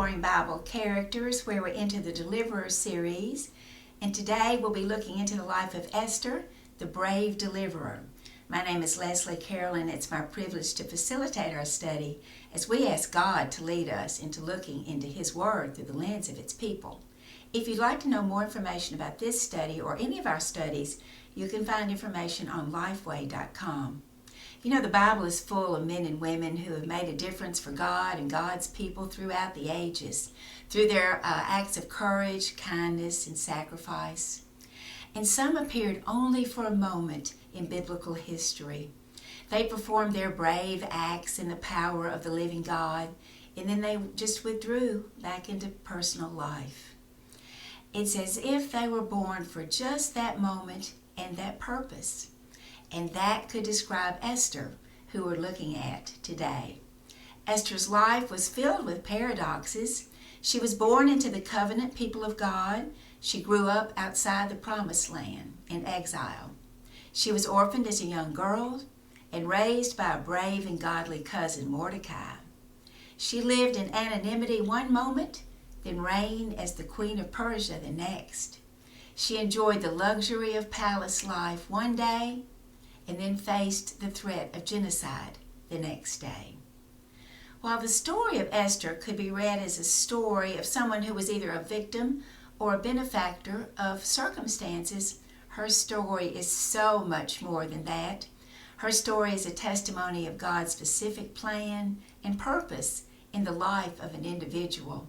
Exploring Bible Characters, where we're into the Deliverer series. And today we'll be looking into the life of Esther, the brave deliverer. My name is Leslie Carroll, and it's my privilege to facilitate our study as we ask God to lead us into looking into His Word through the lens of its people. If you'd like to know more information about this study or any of our studies, you can find information on lifeway.com. You know, the Bible is full of men and women who have made a difference for God and God's people throughout the ages, through their acts of courage, kindness, and sacrifice. And some appeared only for a moment in biblical history. They performed their brave acts in the power of the living God, and then they just withdrew back into personal life. It's as if they were born for just that moment and that purpose. And that could describe Esther, who we're looking at today. Esther's life was filled with paradoxes. She was born into the covenant people of God. She grew up outside the promised land in exile. She was orphaned as a young girl and raised by a brave and godly cousin, Mordecai. She lived in anonymity one moment, then reigned as the Queen of Persia the next. She enjoyed the luxury of palace life one day, and then faced the threat of genocide the next day. While the story of Esther could be read as a story of someone who was either a victim or a benefactor of circumstances, her story is so much more than that. Her story is a testimony of God's specific plan and purpose in the life of an individual.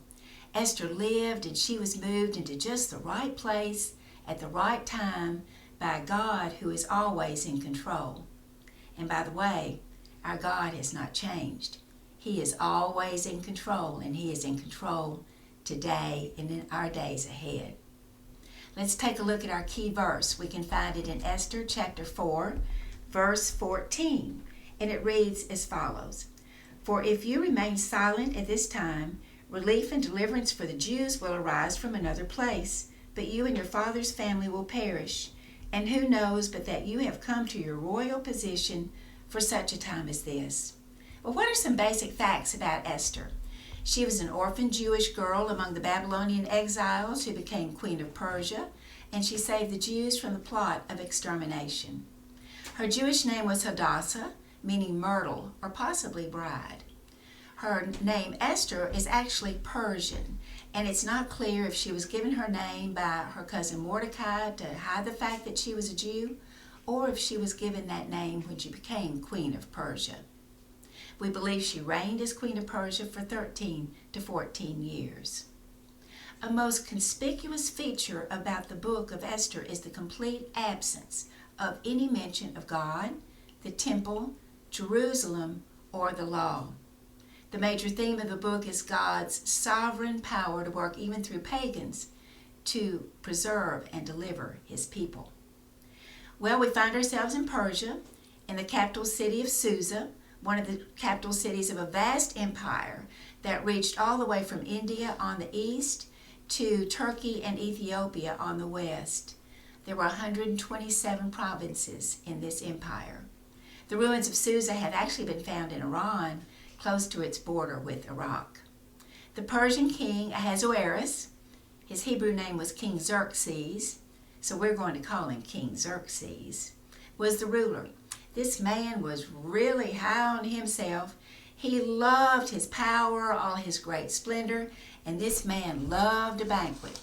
Esther lived, and she was moved into just the right place at the right time by a God who is always in control. And by the way, our God has not changed. He is always in control, and He is in control today and in our days ahead. Let's take a look at our key verse. We can find it in Esther chapter 4, verse 14, and it reads as follows: "For if you remain silent at this time, relief and deliverance for the Jews will arise from another place, but you and your father's family will perish. And who knows but that you have come to your royal position for such a time as this?" Well, what are some basic facts about Esther? She was an orphan Jewish girl among the Babylonian exiles who became Queen of Persia, and she saved the Jews from the plot of extermination. Her Jewish name was Hadassah, meaning myrtle or possibly bride. Her name Esther is actually Persian, and it's not clear if she was given her name by her cousin Mordecai to hide the fact that she was a Jew, or if she was given that name when she became Queen of Persia. We believe she reigned as Queen of Persia for 13 to 14 years. A most conspicuous feature about the book of Esther is the complete absence of any mention of God, the temple, Jerusalem, or the law. The major theme of the book is God's sovereign power to work even through pagans to preserve and deliver His people. Well, we find ourselves in Persia, in the capital city of Susa, one of the capital cities of a vast empire that reached all the way from India on the east to Turkey and Ethiopia on the west. There were 127 provinces in this empire. The ruins of Susa have actually been found in Iran, close to its border with Iraq. The Persian king Ahasuerus, his Hebrew name was King Xerxes, so we're going to call him King Xerxes, was the ruler. This man was really high on himself. He loved his power, all his great splendor, and this man loved a banquet.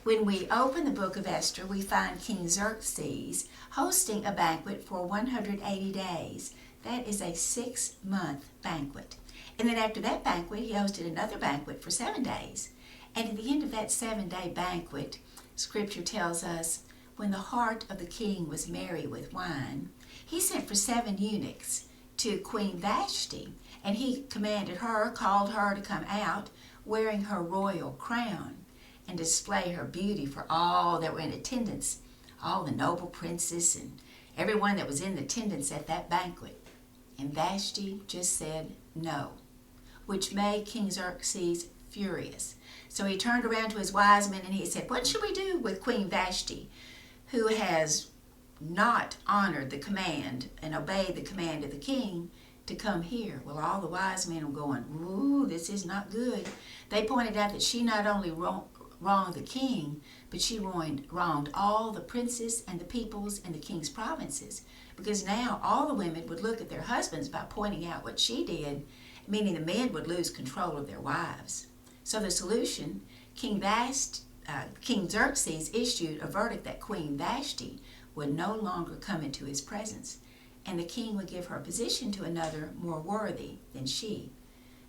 When we open the book of Esther, we find King Xerxes hosting a banquet for 180 days. That is a 6-month banquet. And then after that banquet, he hosted another banquet for 7 days. And at the end of that 7-day banquet, Scripture tells us, when the heart of the king was merry with wine, he sent for 7 eunuchs to Queen Vashti, and he called her to come out wearing her royal crown and display her beauty for all that were in attendance, all the noble princes and everyone that was in attendance at that banquet. And Vashti just said no, which made King Xerxes furious. So he turned around to his wise men and he said, "What should we do with Queen Vashti, who has not honored the command and obeyed the command of the king to come here. Well, all the wise men were going, ooh, this is not good. They pointed out that she not only wronged the king, but she wronged all the princes and the peoples and the king's provinces. Because now all the women would look at their husbands by pointing out what she did, meaning the men would lose control of their wives. So the solution, King Xerxes issued a verdict that Queen Vashti would no longer come into his presence, and the king would give her position to another more worthy than she.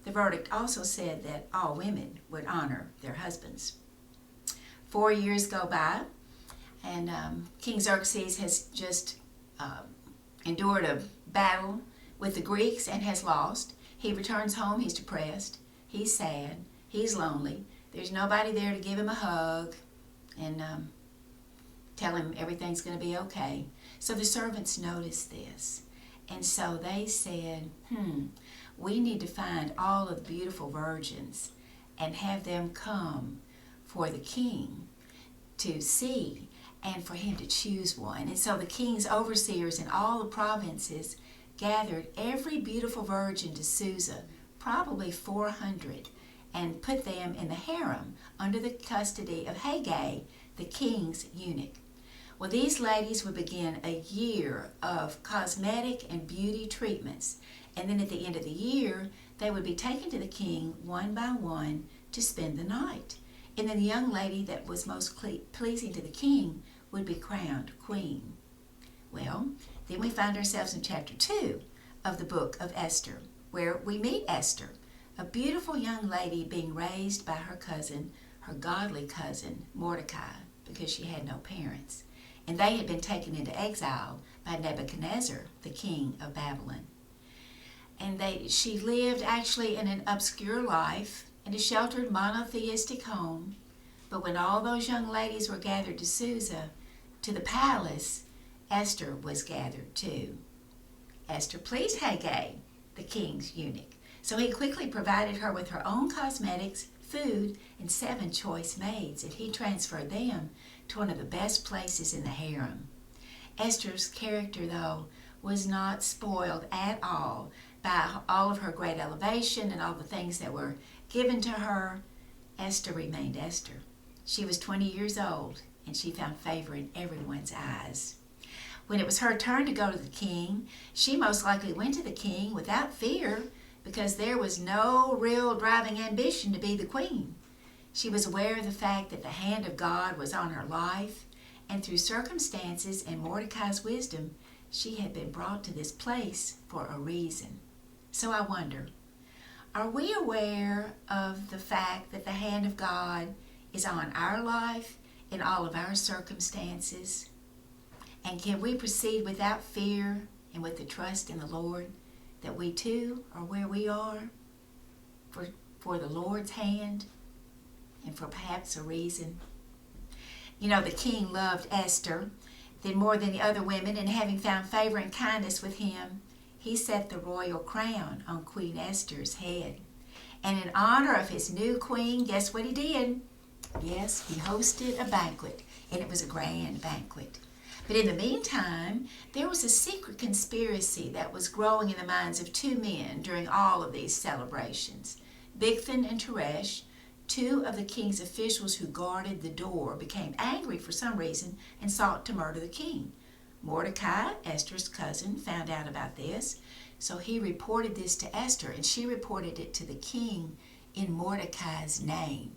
The verdict also said that all women would honor their husbands. 4 years go by, and King Xerxes has just endured a battle with the Greeks and has lost. He returns home, he's depressed, he's sad, he's lonely. There's nobody there to give him a hug and tell him everything's going to be okay. So the servants noticed this, and so they said, we need to find all of the beautiful virgins and have them come for the king to see and for him to choose one. And so the king's overseers in all the provinces gathered every beautiful virgin to Susa, probably 400, and put them in the harem under the custody of Haggai, the king's eunuch. Well, these ladies would begin a year of cosmetic and beauty treatments, and then at the end of the year, they would be taken to the king one by one to spend the night. And then the young lady that was most pleasing to the king would be crowned queen. Well, then we find ourselves in chapter 2 of the book of Esther, where we meet Esther, a beautiful young lady being raised by her cousin, her godly cousin, Mordecai, because she had no parents. And they had been taken into exile by Nebuchadnezzar, the king of Babylon. And she lived actually in an obscure life in a sheltered monotheistic home. But when all those young ladies were gathered to Susa, to the palace, Esther was gathered too. Esther pleased Haggai, the king's eunuch. So he quickly provided her with her own cosmetics, food, and 7 choice maids, and he transferred them to one of the best places in the harem. Esther's character, though, was not spoiled at all by all of her great elevation and all the things that were given to her. Esther remained Esther. She was 20 years old, and she found favor in everyone's eyes. When it was her turn to go to the king, she most likely went to the king without fear, because there was no real driving ambition to be the queen. She was aware of the fact that the hand of God was on her life, and through circumstances and Mordecai's wisdom, she had been brought to this place for a reason. So I wonder, are we aware of the fact that the hand of God is on our life in all of our circumstances? And can we proceed without fear and with the trust in the Lord that we too are where we are for the Lord's hand and for perhaps a reason? You know, the king loved Esther then more than the other women, and having found favor and kindness with him, he set the royal crown on Queen Esther's head. And in honor of his new queen, guess what he did? Yes, he hosted a banquet, and it was a grand banquet. But in the meantime, there was a secret conspiracy that was growing in the minds of 2 men during all of these celebrations. Bigthan and Teresh, 2 of the king's officials who guarded the door, became angry for some reason and sought to murder the king. Mordecai, Esther's cousin, found out about this, so he reported this to Esther, and she reported it to the king in Mordecai's name.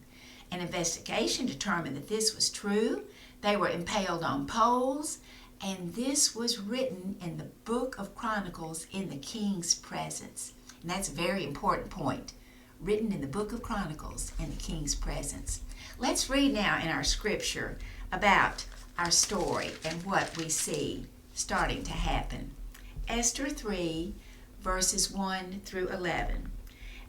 An investigation determined that this was true. They were impaled on poles, and this was written in the book of Chronicles in the king's presence. And that's a very important point. Written in the book of Chronicles in the king's presence. Let's read now in our scripture about our story and what we see starting to happen. Esther 3, verses 1 through 11.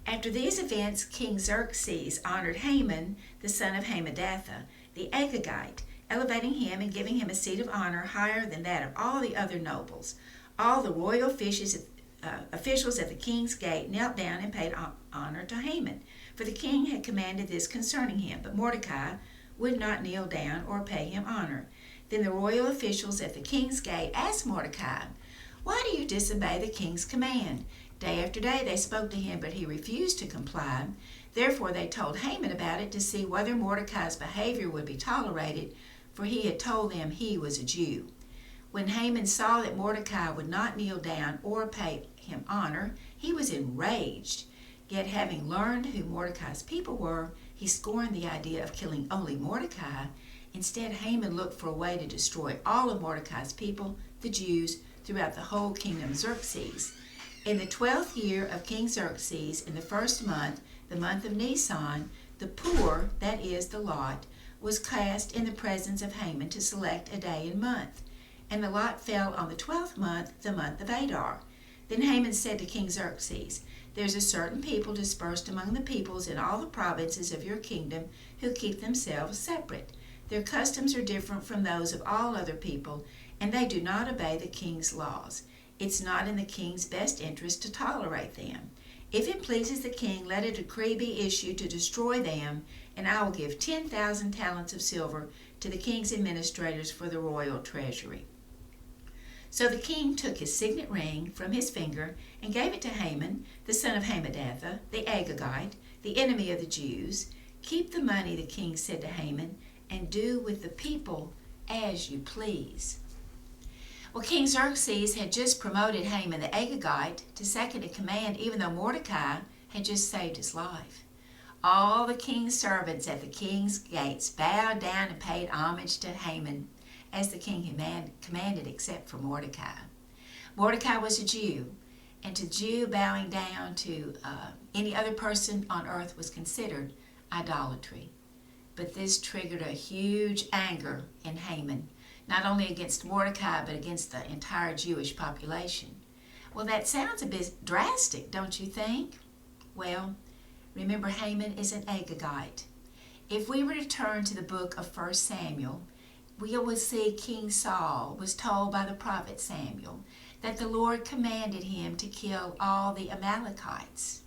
After these events, King Xerxes honored Haman, the son of Hammedatha, the Agagite, elevating him and giving him a seat of honor higher than that of all the other nobles. All the royal officials at the king's gate knelt down and paid honor to Haman, for the king had commanded this concerning him. But Mordecai would not kneel down or pay him honor. Then the royal officials at the king's gate asked Mordecai, "Why do you disobey the king's command? Day after day they spoke to him, but he refused to comply. Therefore they told Haman about it to see whether Mordecai's behavior would be tolerated, for he had told them he was a Jew. When Haman saw that Mordecai would not kneel down or pay him honor, he was enraged. Yet having learned who Mordecai's people were, he scorned the idea of killing only Mordecai. Instead, Haman looked for a way to destroy all of Mordecai's people, the Jews, throughout the whole kingdom of Xerxes. In the 12th year of King Xerxes, in the first month, the month of Nisan, the pur, that is, the lot, was cast in the presence of Haman to select a day and month. And the lot fell on the 12th month, the month of Adar. Then Haman said to King Xerxes, "There's a certain people dispersed among the peoples in all the provinces of your kingdom who keep themselves separate. Their customs are different from those of all other people, and they do not obey the king's laws. It's not in the king's best interest to tolerate them. If it pleases the king, let a decree be issued to destroy them, and I will give 10,000 talents of silver to the king's administrators for the royal treasury." So the king took his signet ring from his finger and gave it to Haman, the son of Hammedatha, the Agagite, the enemy of the Jews. "Keep the money," the king said to Haman, "and do with the people as you please." Well, King Xerxes had just promoted Haman the Agagite to second in command, even though Mordecai had just saved his life. All the king's servants at the king's gates bowed down and paid homage to Haman as the king commanded, except for Mordecai. Mordecai was a Jew, and to Jew bowing down to any other person on earth was considered idolatry. But this triggered a huge anger in Haman, not only against Mordecai, but against the entire Jewish population. Well, that sounds a bit drastic, don't you think? Well, remember, Haman is an Agagite. If we were to turn to the book of 1 Samuel, we will see King Saul was told by the prophet Samuel that the Lord commanded him to kill all the Amalekites,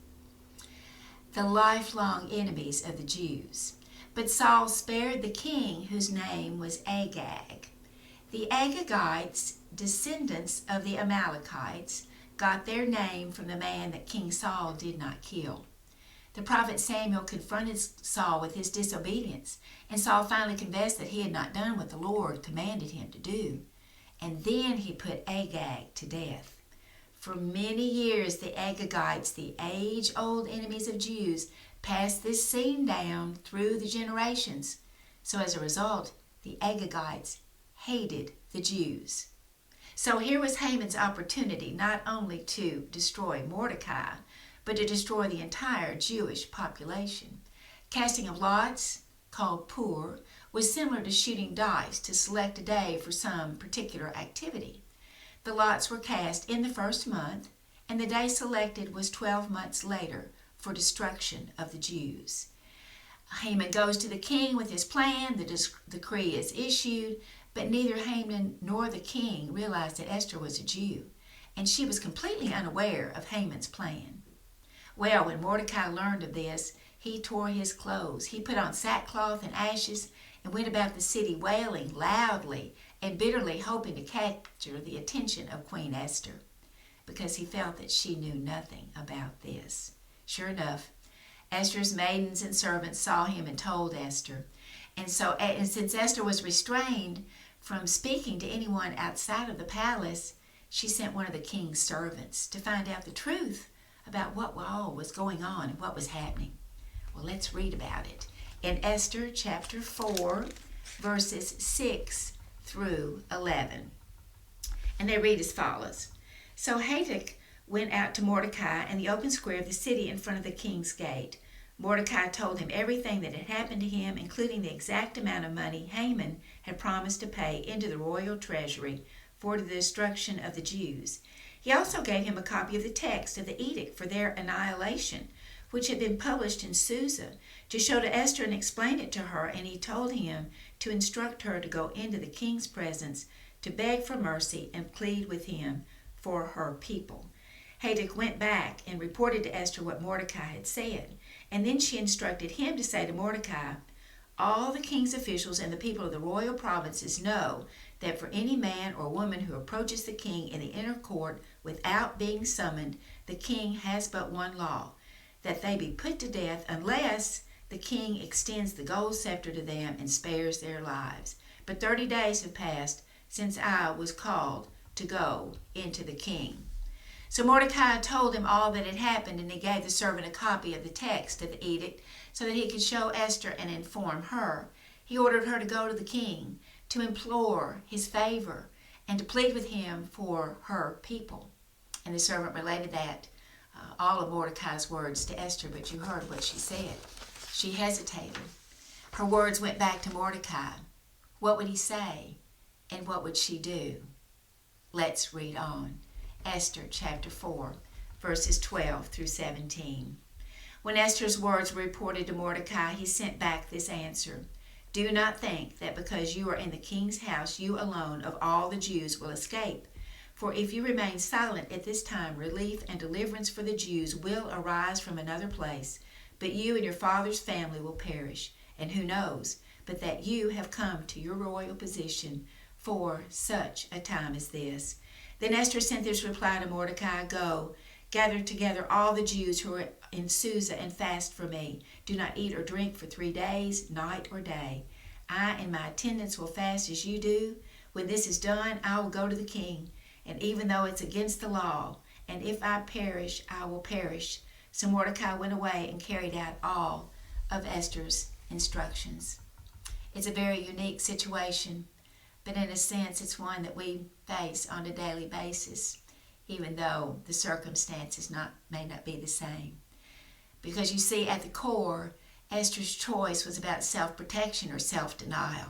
the lifelong enemies of the Jews. But Saul spared the king, whose name was Agag. The Agagites, descendants of the Amalekites, got their name from the man that King Saul did not kill. The prophet Samuel confronted Saul with his disobedience, and Saul finally confessed that he had not done what the Lord commanded him to do. And then he put Agag to death. For many years, the Agagites, the age-old enemies of Jews, passed this scene down through the generations. So as a result, the Agagites hated the Jews. So here was Haman's opportunity not only to destroy Mordecai, but to destroy the entire Jewish population. Casting of lots, called pur, was similar to shooting dice to select a day for some particular activity. The lots were cast in the first month, and the day selected was 12 months later for destruction of the Jews. Haman goes to the king with his plan. The decree is issued, but neither Haman nor the king realized that Esther was a Jew, and she was completely unaware of Haman's plan. Well, when Mordecai learned of this, he tore his clothes. He put on sackcloth and ashes and went about the city wailing loudly and bitterly, hoping to capture the attention of Queen Esther, because he felt that she knew nothing about this. Sure enough, Esther's maidens and servants saw him and told Esther. And since Esther was restrained from speaking to anyone outside of the palace, she sent one of the king's servants to find out the truth about what all was going on and what was happening. Well, let's read about it in Esther chapter 4, verses 6 through 11. And they read as follows. So Hathach went out to Mordecai in the open square of the city in front of the king's gate. Mordecai told him everything that had happened to him, including the exact amount of money Haman had promised to pay into the royal treasury for the destruction of the Jews. He also gave him a copy of the text of the edict for their annihilation, which had been published in Susa, to show to Esther and explain it to her, and he told him to instruct her to go into the king's presence to beg for mercy and plead with him for her people. Hathach went back and reported to Esther what Mordecai had said, and then she instructed him to say to Mordecai, All the king's officials and the people of the royal provinces know that for any man or woman who approaches the king in the inner court without being summoned, the king has but one law, that they be put to death unless the king extends the gold scepter to them and spares their lives. But 30 days have passed since I was called to go into the king. So Mordecai told him all that had happened, and he gave the servant a copy of the text of the edict so that he could show Esther and inform her. He ordered her to go to the king, to implore his favor, and to plead with him for her people. And the servant related all of Mordecai's words to Esther, but you heard what she said. She hesitated. Her words went back to Mordecai. What would he say, and what would she do? Let's read on. Esther chapter 4, verses 12 through 17. When Esther's words were reported to Mordecai, he sent back this answer. Do not think that because you are in the king's house, you alone of all the Jews will escape. For if you remain silent at this time, relief and deliverance for the Jews will arise from another place, but you and your father's family will perish. And who knows, but that you have come to your royal position for such a time as this. Then Esther sent this reply to Mordecai, Go, gather together all the Jews who are in Susa and fast for me. Do not eat or drink for 3 days, night or day. I and my attendants will fast as you do. When this is done, I will go to the king. And even though it's against the law, and if I perish, I will perish. So Mordecai went away and carried out all of Esther's instructions. It's a very unique situation, but in a sense it's one that we face on a daily basis, even though the circumstances may not be the same. Because you see, at the core, Esther's choice was about self-protection or self-denial.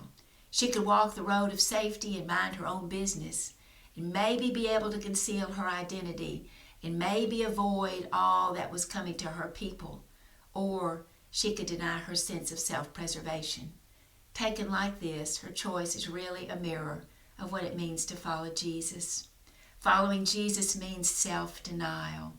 She could walk the road of safety and mind her own business, and maybe be able to conceal her identity, and maybe avoid all that was coming to her people, or she could deny her sense of self-preservation. Taken like this, her choice is really a mirror of what it means to follow Jesus. Following Jesus means self-denial,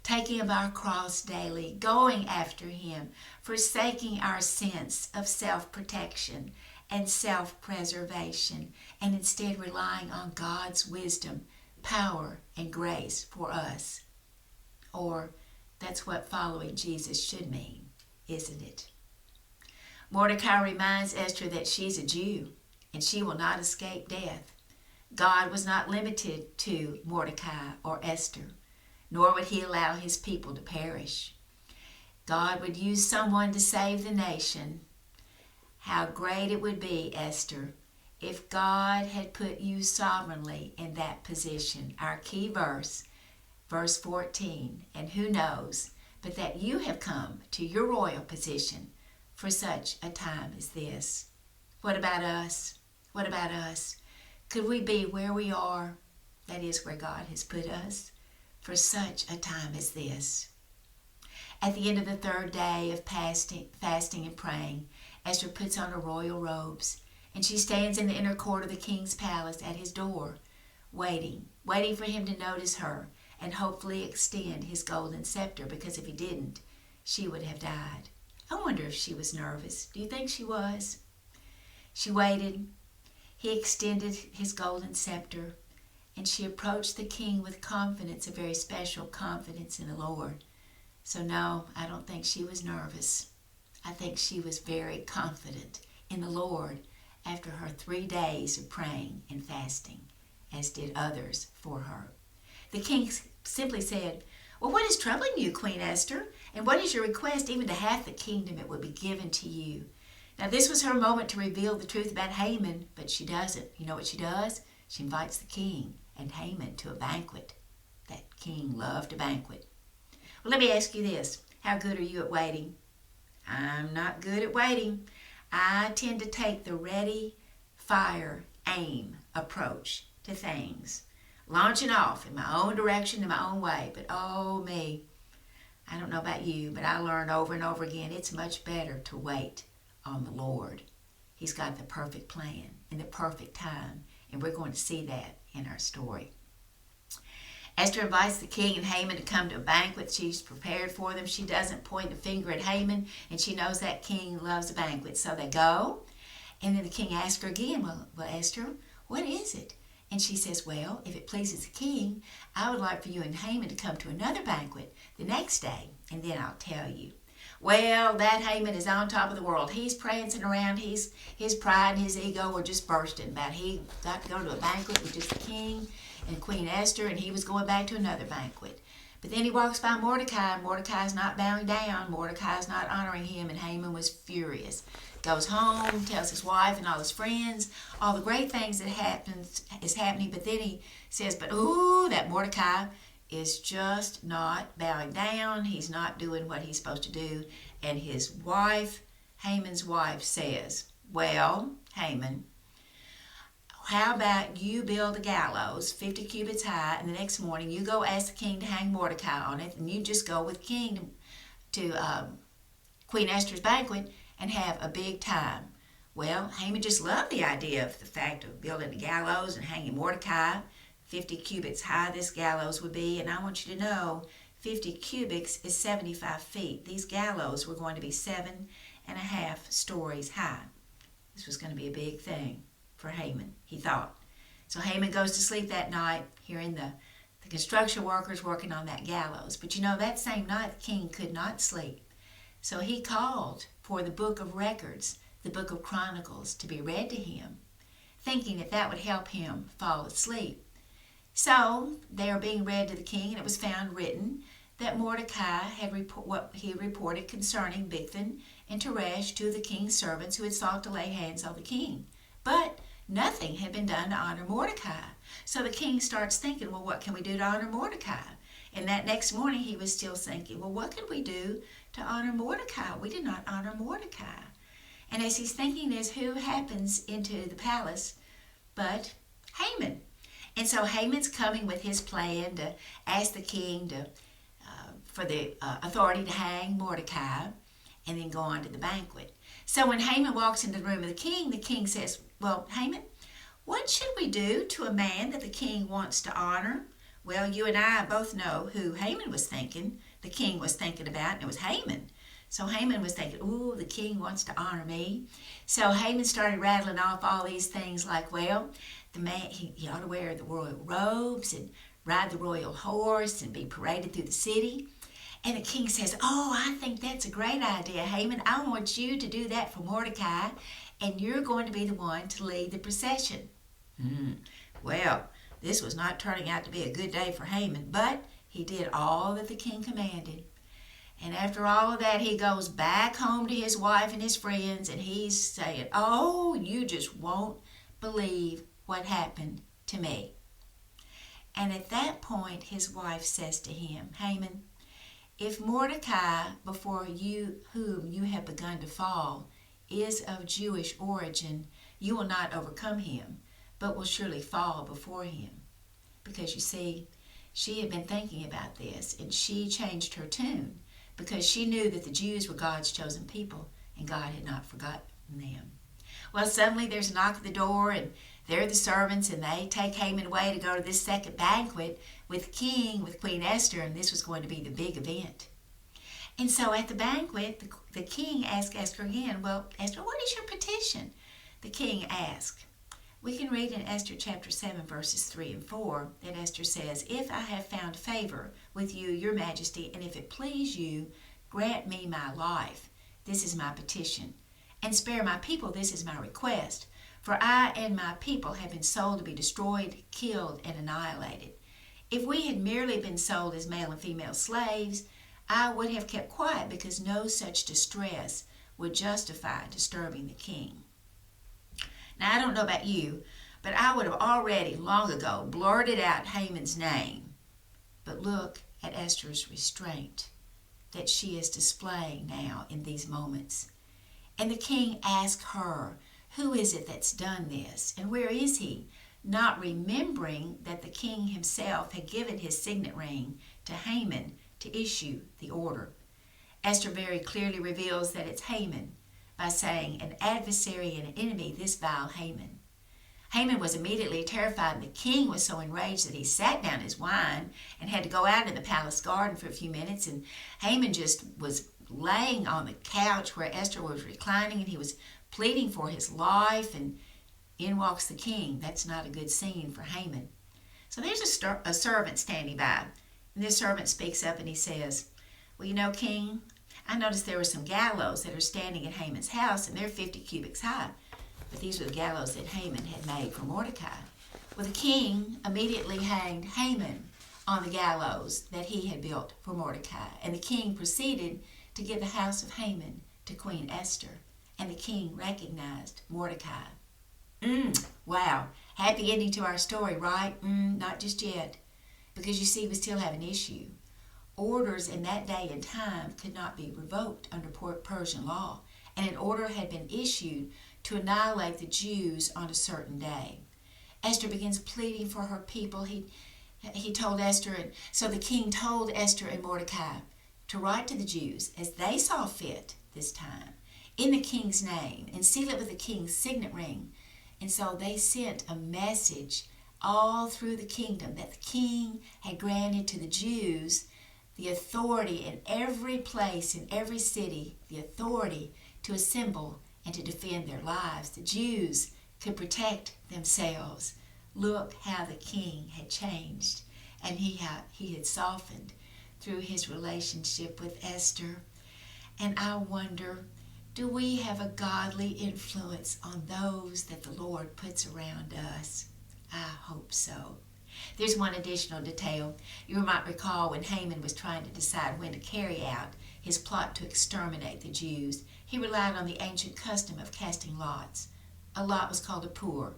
taking up our cross daily, going after him, forsaking our sense of self-protection and self-preservation, and instead relying on God's wisdom, power, and grace for us. Or that's what following Jesus should mean, isn't it? Mordecai reminds Esther that she's a Jew and she will not escape death. God was not limited to Mordecai or Esther, nor would he allow his people to perish. God would use someone to save the nation. How great it would be, Esther, if God had put you sovereignly in that position. Our key verse, verse 14, and who knows, but that you have come to your royal position for such a time as this. What about us? What about us? Could we be where we are, that is where God has put us, for such a time as this? At the end of the 3rd day of fasting and praying, Esther puts on her royal robes, and she stands in the inner court of the king's palace at his door, waiting for him to notice her and hopefully extend his golden scepter, because if he didn't, she would have died. I wonder if she was nervous. Do you think she was? She waited. He extended his golden scepter, and she approached the king with confidence, a very special confidence in the Lord. So no, I don't think she was nervous. I think she was very confident in the Lord after her 3 days of praying and fasting, as did others for her. The king simply said, Well, what is troubling you, Queen Esther? And what is your request? Even to half the kingdom it would be given to you. Now this was her moment to reveal the truth about Haman, but she doesn't. You know what she does? She invites the king and Haman to a banquet. That king loved a banquet. Well, let me ask you this. How good are you at waiting? I'm not good at waiting. I tend to take the ready, fire, aim approach to things. Launching off in my own direction, in my own way. But oh me, I don't know about you, but I learned over and over again, it's much better to wait on the Lord. He's got the perfect plan and the perfect time, and we're going to see that in our story. Esther invites the king and Haman to come to a banquet she's prepared for them. She doesn't point a finger at Haman, and she knows that king loves a banquet. So they go, and then the king asks her again, well, Esther, what is it? And she says, well, if it pleases the king, I would like for you and Haman to come to another banquet the next day, and then I'll tell you. Well, that Haman is on top of the world. He's prancing around. His pride and his ego were just bursting about he got to go to a banquet with just the king and Queen Esther, and he was going back to another banquet. But then he walks by Mordecai, and Mordecai's not bowing down. Mordecai's not honoring him, and Haman was furious. Goes home, tells his wife and all his friends all the great things that is happening, but then he says, but ooh, that Mordecai is just not bowing down. He's not doing what he's supposed to do. And his wife, Haman's wife, says, well, Haman, how about you build a gallows 50 cubits high, and the next morning you go ask the king to hang Mordecai on it, and you just go with the king to Queen Esther's banquet and have a big time. Well, Haman just loved the idea of the fact of building a gallows and hanging Mordecai. 50 cubits high this gallows would be, and I want you to know 50 cubits is 75 feet. These gallows were going to be 7.5 stories high. This was going to be a big thing for Haman, he thought. So Haman goes to sleep that night, hearing the construction workers working on that gallows. But you know, that same night the king could not sleep. So he called for the book of records, the book of Chronicles, to be read to him, thinking that that would help him fall asleep. So they are being read to the king, and it was found written that Mordecai had what he reported concerning Bigthan and Teresh, two of the king's servants who had sought to lay hands on the king. But nothing had been done to honor Mordecai. So the king starts thinking, well, what can we do to honor Mordecai? And that next morning he was still thinking, well, what could we do to honor Mordecai? We did not honor Mordecai. And as he's thinking this, who happens into the palace but Haman? And so Haman's coming with his plan to ask the king for the authority to hang Mordecai and then go on to the banquet. So when Haman walks into the room of the king says, well, Haman, what should we do to a man that the king wants to honor? Well, you and I both know who Haman was thinking, the king was thinking about, and it was Haman. So Haman was thinking, ooh, the king wants to honor me. So Haman started rattling off all these things like, well, the man, he ought to wear the royal robes and ride the royal horse and be paraded through the city. And the king says, oh, I think that's a great idea, Haman. I want you to do that for Mordecai, and you're going to be the one to lead the procession. Well, this was not turning out to be a good day for Haman, but he did all that the king commanded. And after all of that, he goes back home to his wife and his friends, and he's saying, oh, you just won't believe what happened to me. And at that point, his wife says to him, Haman, if Mordecai, before you whom you have begun to fall, is of Jewish origin, you will not overcome him, but will surely fall before him. Because you see, she had been thinking about this, and she changed her tune, because she knew that the Jews were God's chosen people, and God had not forgotten them. Well, suddenly there's a knock at the door, and they're the servants, and they take Haman away to go to this second banquet with the king, with Queen Esther, and this was going to be the big event. And so at the banquet, the king asked Esther again, well, Esther, what is your petition? The king asked. We can read in Esther chapter 7, verses 3 and 4, that Esther says, if I have found favor with you, your majesty, and if it please you, grant me my life. This is my petition. And spare my people, this is my request. For I and my people have been sold to be destroyed, killed, and annihilated. If we had merely been sold as male and female slaves, I would have kept quiet, because no such distress would justify disturbing the king. Now, I don't know about you, but I would have already long ago blurted out Haman's name. But look at Esther's restraint that she is displaying now in these moments. And the king asked her, who is it that's done this, and where is he? Not remembering that the king himself had given his signet ring to Haman to issue the order. Esther very clearly reveals that it's Haman by saying, an adversary and an enemy, this vile Haman. Haman was immediately terrified, and the king was so enraged that he sat down his wine and had to go out in the palace garden for a few minutes. And Haman just was laying on the couch where Esther was reclining, and he was pleading for his life, and in walks the king. That's not a good scene for Haman. So there's a servant standing by, and this servant speaks up and he says, well, you know, king, I noticed there were some gallows that are standing at Haman's house, and they're 50 cubits high. But these were the gallows that Haman had made for Mordecai. Well, the king immediately hanged Haman on the gallows that he had built for Mordecai. And the king proceeded to give the house of Haman to Queen Esther. And the king recognized Mordecai. Wow. Happy ending to our story, right? Not just yet. Because you see, we still have an issue. Orders in that day and time could not be revoked under Persian law. And an order had been issued to annihilate the Jews on a certain day. Esther begins pleading for her people. He told Esther, and so the king told Esther and Mordecai to write to the Jews as they saw fit this time, in the king's name, and seal it with the king's signet ring. And so they sent a message all through the kingdom that the king had granted to the Jews the authority in every place, in every city, the authority to assemble and to defend their lives. The Jews could protect themselves. Look how the king had changed, and he had softened through his relationship with Esther. And I wonder, do we have a godly influence on those that the Lord puts around us? I hope so. There's one additional detail. You might recall when Haman was trying to decide when to carry out his plot to exterminate the Jews, he relied on the ancient custom of casting lots. A lot was called a pur,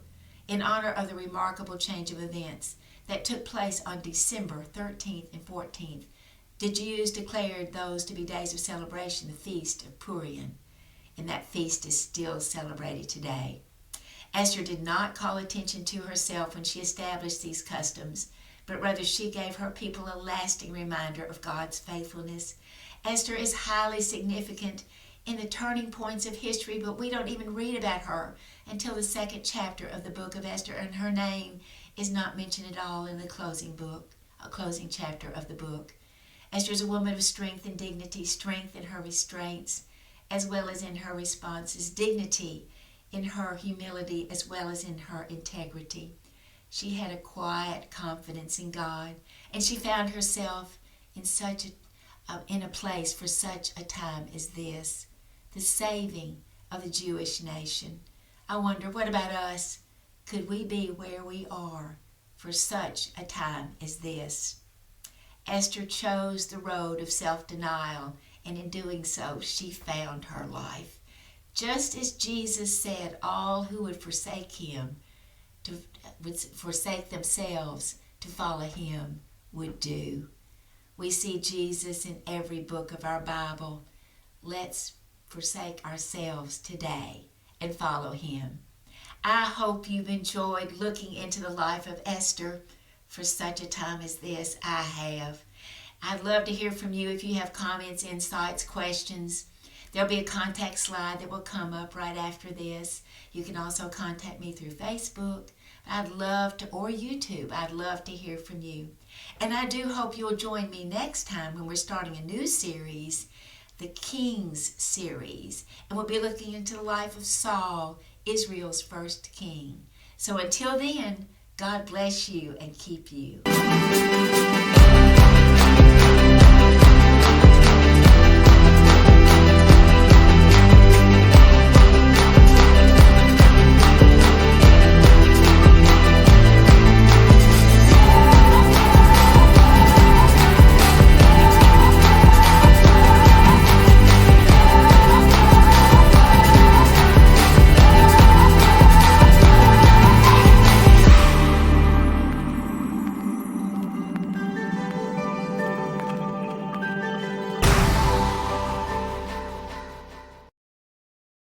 in honor of the remarkable change of events that took place on December 13th and 14th. The Jews declared those to be days of celebration, the feast of Purim, and that feast is still celebrated today. Esther did not call attention to herself when she established these customs, but rather she gave her people a lasting reminder of God's faithfulness. Esther is highly significant in the turning points of history, but we don't even read about her until the 2nd chapter of the book of Esther, and her name is not mentioned at all in the closing chapter of the book. Esther is a woman of strength and dignity, strength in her restraints as well as in her responses, dignity in her humility as well as in her integrity. She had a quiet confidence in God, and she found herself in a place for such a time as this, the saving of the Jewish nation. I wonder, what about us? Could we be where we are for such a time as this? Esther chose the road of self-denial, and in doing so, she found her life. Just as Jesus said, all who would forsake him, would forsake themselves to follow him, would do. We see Jesus in every book of our Bible. Let's forsake ourselves today and follow him. I hope you've enjoyed looking into the life of Esther for such a time as this. I have. I'd love to hear from you if you have comments, insights, questions. There'll be a contact slide that will come up right after this. You can also contact me through Facebook. Or YouTube. I'd love to hear from you. And I do hope you'll join me next time when we're starting a new series, the Kings series. And we'll be looking into the life of Saul, Israel's first king. So until then, God bless you and keep you.